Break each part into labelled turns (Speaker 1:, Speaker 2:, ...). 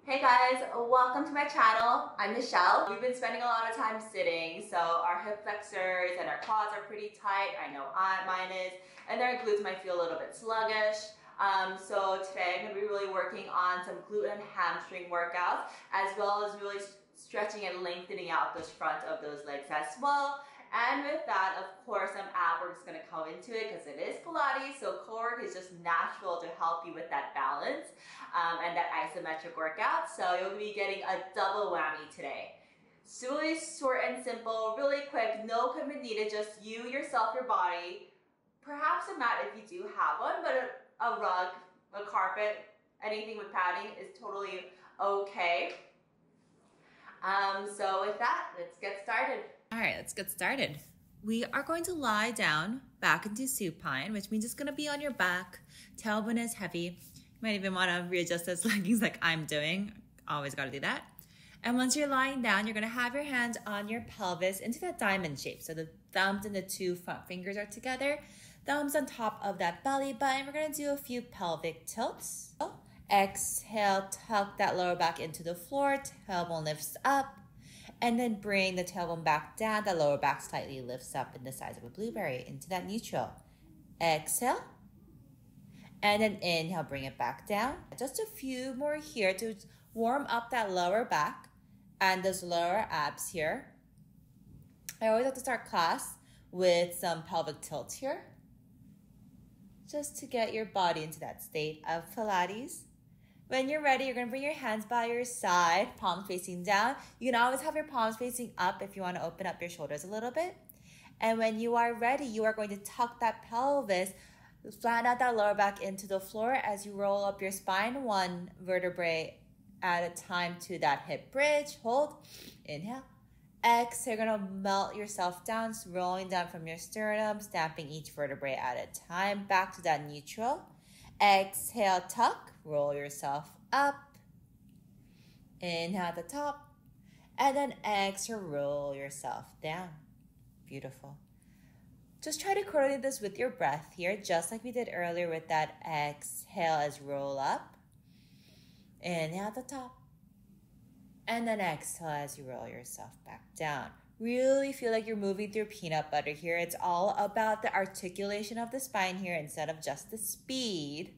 Speaker 1: Hey guys, welcome to my channel. I'm Michelle. We've been spending a lot of time sitting, so our hip flexors and our quads are pretty tight. I know mine is, and our glutes might feel a little bit sluggish. So today I'm going to be really working on some glute and hamstring workouts, as well as really stretching and lengthening out the front of those legs as well. And with that, of course, some ab work is going to come into it because it is Pilates, so core work is just natural to help you with that balance and that isometric workout. So you'll be getting a double whammy today. It's really short and simple, really quick, no commitment needed, just you, yourself, your body, perhaps a mat if you do have one, but a rug, a carpet, anything with padding is totally okay. So with that, let's get started.
Speaker 2: All right, let's get started. We are going to lie down back into supine, which means it's going to be on your back. Tailbone is heavy. You might even want to readjust those leggings like I'm doing. Always got to do that. And once you're lying down, you're going to have your hands on your pelvis into that diamond shape. So the thumbs and the two front fingers are together. Thumbs on top of that belly button. We're going to do a few pelvic tilts. Exhale, tuck that lower back into the floor. Tailbone lifts up. And then bring the tailbone back down. The lower back slightly lifts up in the size of a blueberry into that neutral. Exhale. And then inhale, bring it back down. Just a few more here to warm up that lower back and those lower abs here. I always have to start class with some pelvic tilts here, just to get your body into that state of Pilates. When you're ready, you're going to bring your hands by your side, palms facing down. You can always have your palms facing up if you want to open up your shoulders a little bit. And when you are ready, you are going to tuck that pelvis, flatten out that lower back into the floor as you roll up your spine, one vertebrae at a time to that hip bridge. Hold, inhale. Exhale, you're going to melt yourself down, rolling down from your sternum, stamping each vertebrae at a time, back to that neutral. Exhale, tuck, roll yourself up. Inhale at the top. And then exhale, roll yourself down. Beautiful. Just try to coordinate this with your breath here, just like we did earlier with that exhale as roll up. Inhale at the top. And then exhale as you roll yourself back down. Really feel like you're moving through peanut butter here. It's all about the articulation of the spine here instead of just the speed.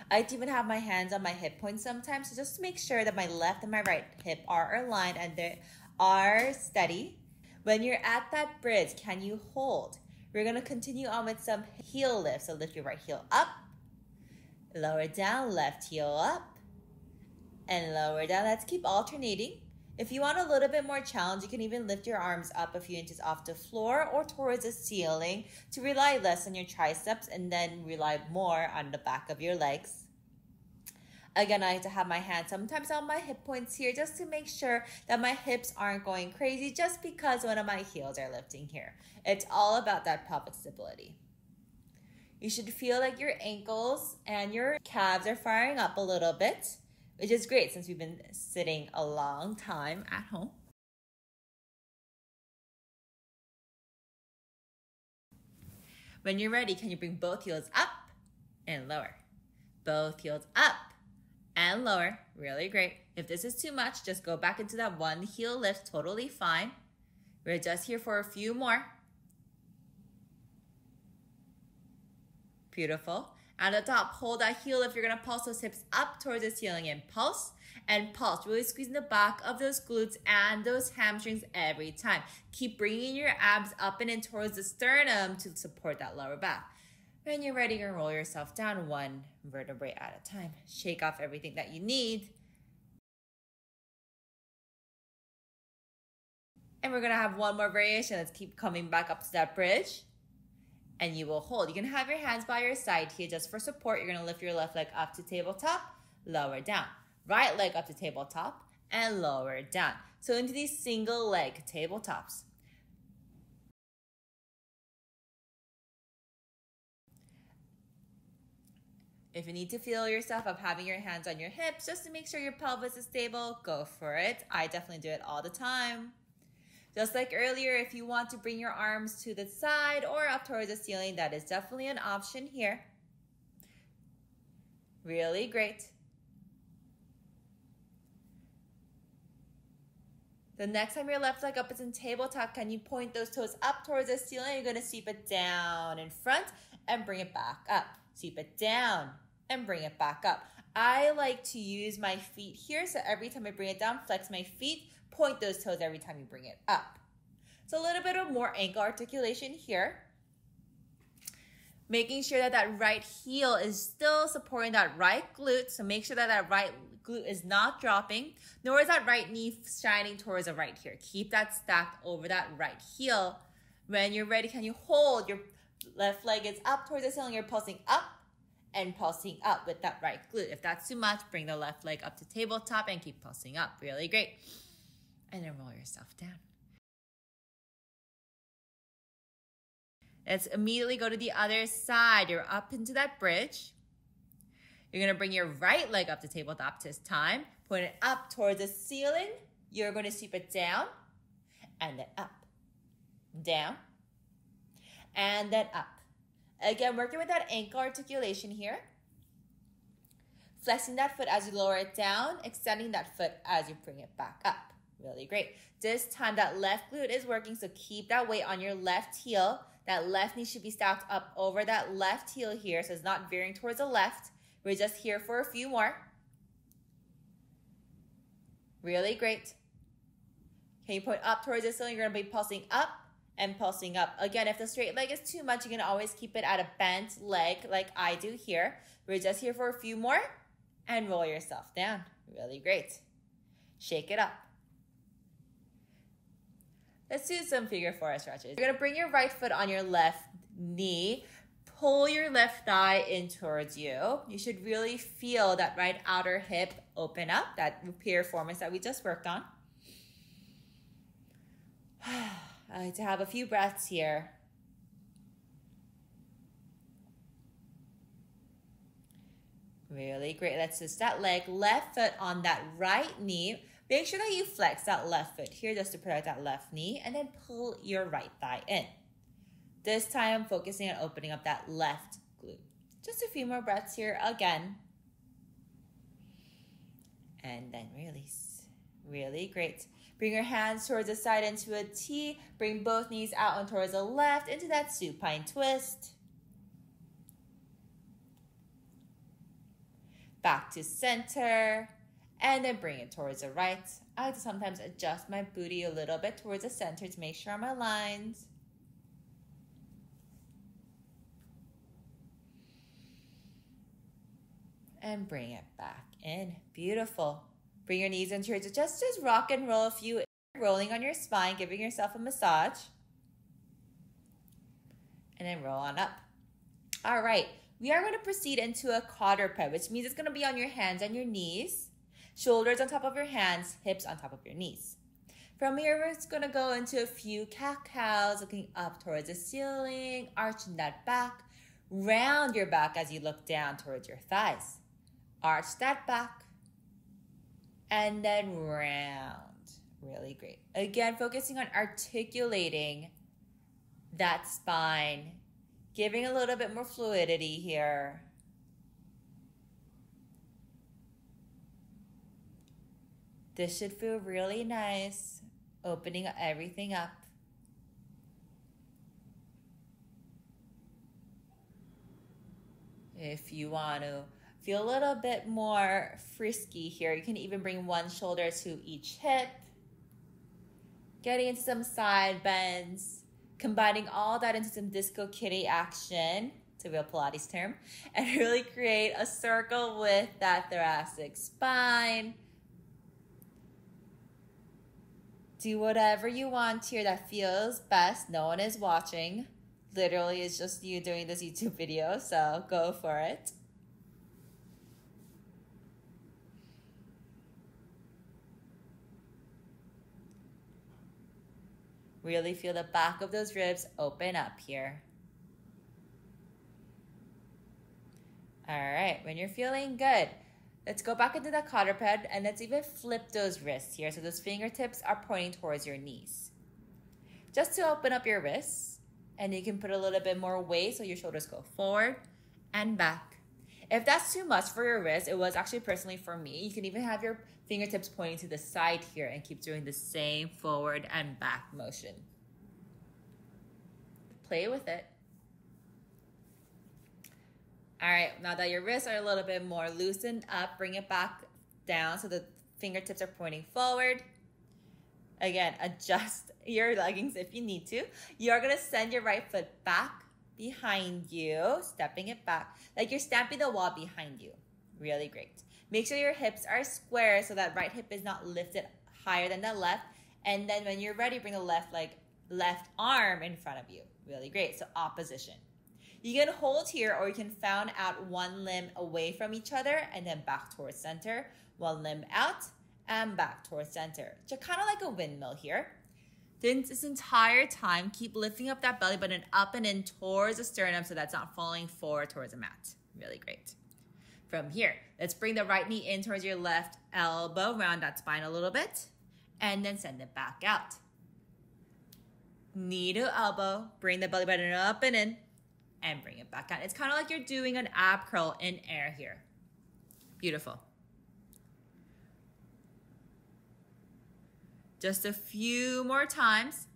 Speaker 2: I like to even have my hands on my hip points sometimes, so just to make sure that my left and my right hip are aligned and they are steady. When you're at that bridge, can you hold? We're going to continue on with some heel lifts. So lift your right heel up, lower down, left heel up, and lower down. Let's keep alternating. If you want a little bit more challenge, you can even lift your arms up a few inches off the floor or towards the ceiling to rely less on your triceps and then rely more on the back of your legs. Again, I like to have my hands sometimes on my hip points here just to make sure that my hips aren't going crazy just because one of my heels are lifting here. It's all about that pelvic stability. You should feel like your ankles and your calves are firing up a little bit, which is great since we've been sitting a long time at home. When you're ready, can you bring both heels up and lower? Both heels up and lower. Really great. If this is too much, just go back into that one heel lift. Totally fine. We're just here for a few more. Beautiful. At the top, hold that heel if you're going to pulse those hips up towards the ceiling and pulse and pulse. Really squeezing the back of those glutes and those hamstrings every time. Keep bringing your abs up and in towards the sternum to support that lower back. When you're ready, you're going to roll yourself down one vertebrae at a time. Shake off everything that you need. And we're going to have one more variation. Let's keep coming back up to that bridge. And you will hold. You can have your hands by your side here just for support. You're going to lift your left leg up to tabletop, lower down. Right leg up to tabletop and lower down. So into these single leg tabletops. If you need to feel yourself up having your hands on your hips just to make sure your pelvis is stable, go for it. I definitely do it all the time. Just like earlier, if you want to bring your arms to the side or up towards the ceiling, that is definitely an option here. Really great. The next time your left leg up is in tabletop, can you point those toes up towards the ceiling? You're gonna sweep it down in front and bring it back up. Sweep it down and bring it back up. I like to use my feet here, so every time I bring it down, flex my feet, point those toes every time you bring it up. So a little bit of more ankle articulation here. Making sure that that right heel is still supporting that right glute. So make sure that that right glute is not dropping, nor is that right knee shining towards the right here. Keep that stacked over that right heel. When you're ready, can you hold your left leg is up towards the ceiling? You're pulsing up and pulsing up with that right glute. If that's too much, bring the left leg up to tabletop and keep pulsing up. Really great. And then roll yourself down. Let's immediately go to the other side. You're up into that bridge. You're going to bring your right leg up to tabletop this time. Point it up towards the ceiling. You're going to sweep it down and then up, down, and then up. Again, working with that ankle articulation here. Flexing that foot as you lower it down, extending that foot as you bring it back up. Really great. This time that left glute is working, so keep that weight on your left heel. That left knee should be stacked up over that left heel here, so it's not veering towards the left. We're just here for a few more. Really great. Can you point up towards the ceiling? You're going to be pulsing up and pulsing up. Again, if the straight leg is too much, you can always keep it at a bent leg like I do here. We're just here for a few more and roll yourself down. Really great. Shake it up. Let's do some figure four stretches. You're gonna bring your right foot on your left knee, pull your left thigh in towards you. You should really feel that right outer hip open up, that piriformis that we just worked on. I like to have a few breaths here. Really great. Let's just that leg, left foot on that right knee. Make sure that you flex that left foot here just to protect that left knee, and then pull your right thigh in. This time, focusing on opening up that left glute. Just a few more breaths here again. And then release. Really great. Bring your hands towards the side into a T. Bring both knees out and towards the left into that supine twist. Back to center. And then bring it towards the right. I like to sometimes adjust my booty a little bit towards the center to make sure I'm aligned. And bring it back in. Beautiful. Bring your knees into your just rock and roll a few, rolling on your spine, giving yourself a massage. And then roll on up. All right. We are going to proceed into a quadruped, which means it's going to be on your hands and your knees. Shoulders on top of your hands, hips on top of your knees. From here, we're just going to go into a few cat-cows, looking up towards the ceiling, arching that back. Round your back as you look down towards your thighs. Arch that back. And then round. Really great. Again, focusing on articulating that spine. Giving a little bit more fluidity here. This should feel really nice, opening everything up. If you want to feel a little bit more frisky here, you can even bring one shoulder to each hip. Getting into some side bends, combining all that into some disco kitty action. It's a real Pilates term. And really create a circle with that thoracic spine. Do whatever you want here that feels best. No one is watching. Literally, it's just you doing this YouTube video, so go for it. Really feel the back of those ribs open up here. All right, when you're feeling good, let's go back into that quadruped and let's even flip those wrists here. So those fingertips are pointing towards your knees. Just to open up your wrists, and you can put a little bit more weight so your shoulders go forward and back. If that's too much for your wrist, it was actually personally for me. You can even have your fingertips pointing to the side here and keep doing the same forward and back motion. Play with it. All right, now that your wrists are a little bit more loosened up, bring it back down so the fingertips are pointing forward. Again, adjust your leggings if you need to. You're gonna send your right foot back behind you, stepping it back, like you're stamping the wall behind you. Really great. Make sure your hips are square so that right hip is not lifted higher than the left. And then when you're ready, bring the left arm in front of you. Really great, so opposition. You can hold here or you can fan out one limb away from each other and then back towards center. One limb out and back towards center. So kind of like a windmill here. Then this entire time, keep lifting up that belly button up and in towards the sternum so that's not falling forward towards the mat. Really great. From here, let's bring the right knee in towards your left elbow, round that spine a little bit, and then send it back out. Knee to elbow, bring the belly button up and in, and bring it back out. It's kind of like you're doing an ab curl in air here. Beautiful. Just a few more times.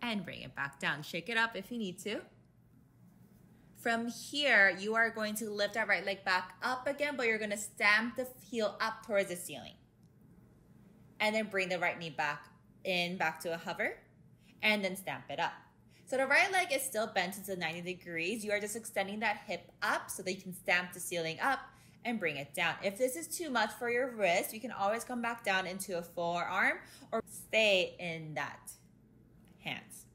Speaker 2: And bring it back down. Shake it up if you need to. From here, you are going to lift that right leg back up again, but you're going to stamp the heel up towards the ceiling. And then bring the right knee back in, back to a hover, and then stamp it up. So the right leg is still bent into 90 degrees. You are just extending that hip up so that you can stamp the ceiling up and bring it down. If this is too much for your wrist, you can always come back down into a forearm or stay in that hands.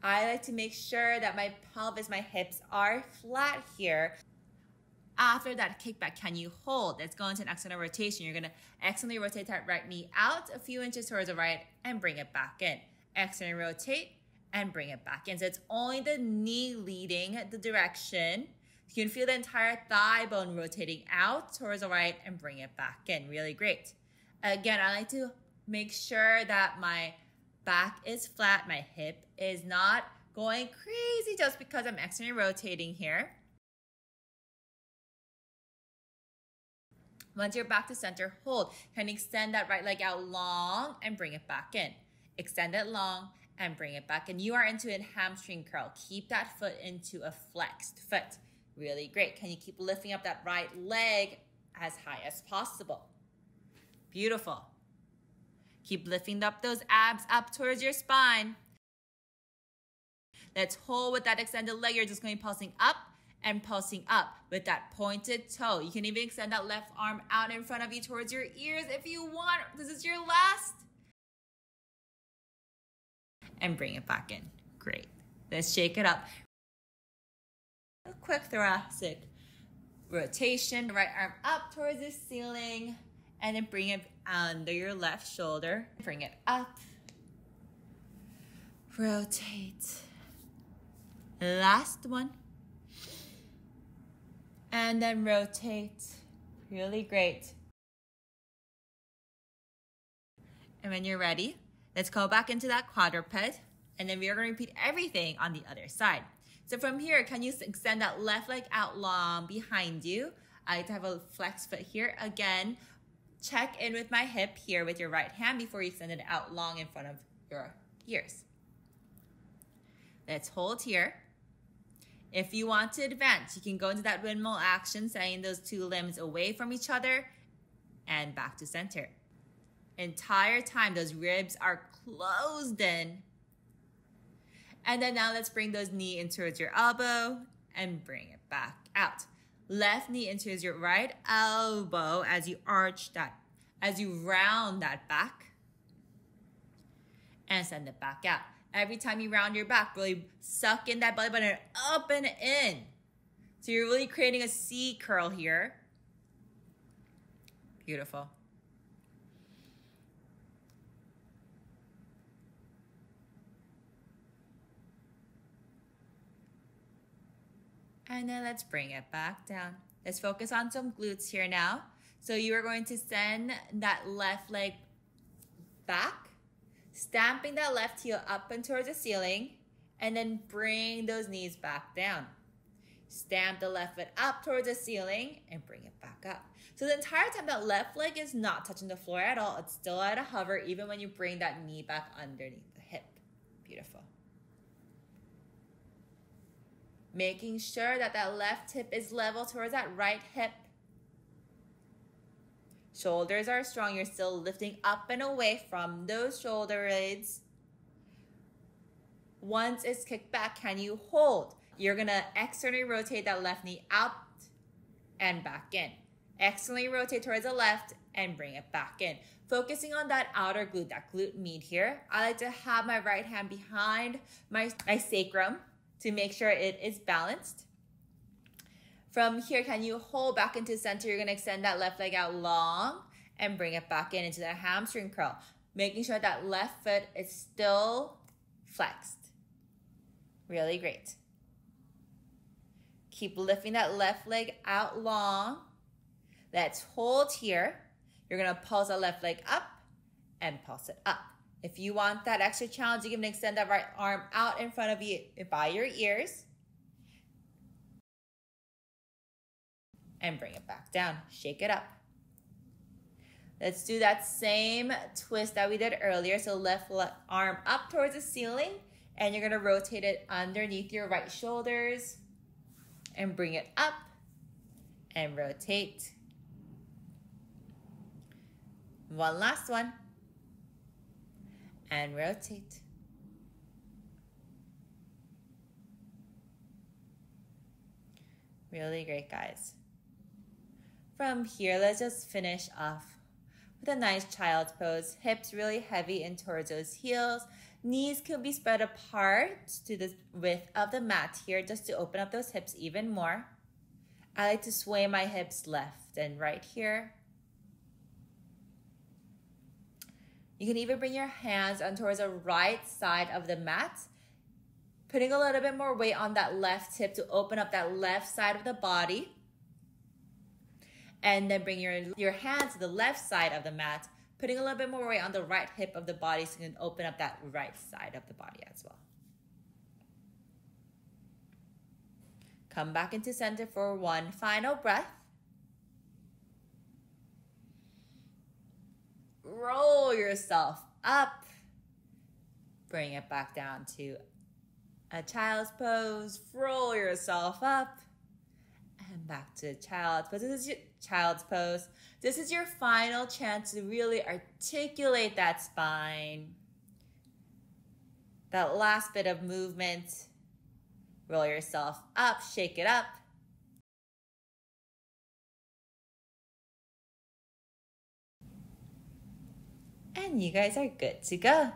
Speaker 2: I like to make sure that my pelvis, my hips are flat here. After that kickback, can you hold? Let's go into an external rotation. You're gonna externally rotate that right knee out a few inches towards the right and bring it back in. Externally rotate and bring it back in. So it's only the knee leading the direction. You can feel the entire thigh bone rotating out towards the right and bring it back in. Really great. Again, I like to make sure that my back is flat, my hip is not going crazy just because I'm externally rotating here. Once you're back to center, hold. Can you extend that right leg out long and bring it back in? Extend it long and bring it back in. You are into a hamstring curl. Keep that foot into a flexed foot. Really great. Can you keep lifting up that right leg as high as possible? Beautiful. Keep lifting up those abs up towards your spine. Let's hold with that extended leg. You're just going to be pulsing up and pulsing up with that pointed toe. You can even extend that left arm out in front of you towards your ears if you want. This is your last. And bring it back in. Great. Let's shake it up. A quick thoracic rotation. Right arm up towards the ceiling. And then bring it under your left shoulder. Bring it up. Rotate. Last one. And then rotate. Really great. And when you're ready, let's go back into that quadruped. And then we are going to repeat everything on the other side. So from here, can you extend that left leg out long behind you? I like to have a flex foot here. Again, check in with my hip here with your right hand before you extend it out long in front of your ears. Let's hold here. If you want to advance, you can go into that windmill action, sending those two limbs away from each other and back to center. Entire time, those ribs are closed in. And then now let's bring those knee in towards your elbow and bring it back out. Left knee into your right elbow as you arch that, as you round that back and send it back out. Every time you round your back, really suck in that belly button up and in. So you're really creating a C curl here. Beautiful. And then let's bring it back down. Let's focus on some glutes here now. So you are going to send that left leg back. Stamping that left heel up and towards the ceiling, and then bring those knees back down. Stamp the left foot up towards the ceiling and bring it back up. So the entire time that left leg is not touching the floor at all. It's still at a hover even when you bring that knee back underneath the hip. Beautiful. Making sure that that left hip is level towards that right hip. Shoulders are strong. You're still lifting up and away from those shoulder blades. Once it's kicked back, can you hold? You're going to externally rotate that left knee out and back in. Externally rotate towards the left and bring it back in. Focusing on that outer glute, that glute med here. I like to have my right hand behind my sacrum to make sure it is balanced. From here, can you hold back into center? You're going to extend that left leg out long and bring it back in into the hamstring curl. Making sure that left foot is still flexed. Really great. Keep lifting that left leg out long. Let's hold here. You're going to pulse that left leg up and pulse it up. If you want that extra challenge, you can extend that right arm out in front of you by your ears. And bring it back down. Shake it up. Let's do that same twist that we did earlier. So left arm up towards the ceiling. And you're going to rotate it underneath your right shoulders. And bring it up. And rotate. One last one. And rotate. Really great, guys. From here, let's just finish off with a nice child's pose. Hips really heavy in towards those heels. Knees could be spread apart to the width of the mat here just to open up those hips even more. I like to sway my hips left and right here. You can even bring your hands on towards the right side of the mat, putting a little bit more weight on that left hip to open up that left side of the body. And then bring your hands to the left side of the mat, putting a little bit more weight on the right hip of the body so you can open up that right side of the body as well. Come back into center for one final breath. Roll yourself up. Bring it back down to a child's pose. Roll yourself up. And back to child's pose. This is your child's pose. This is your final chance to really articulate that spine. That last bit of movement. Roll yourself up, shake it up. And you guys are good to go.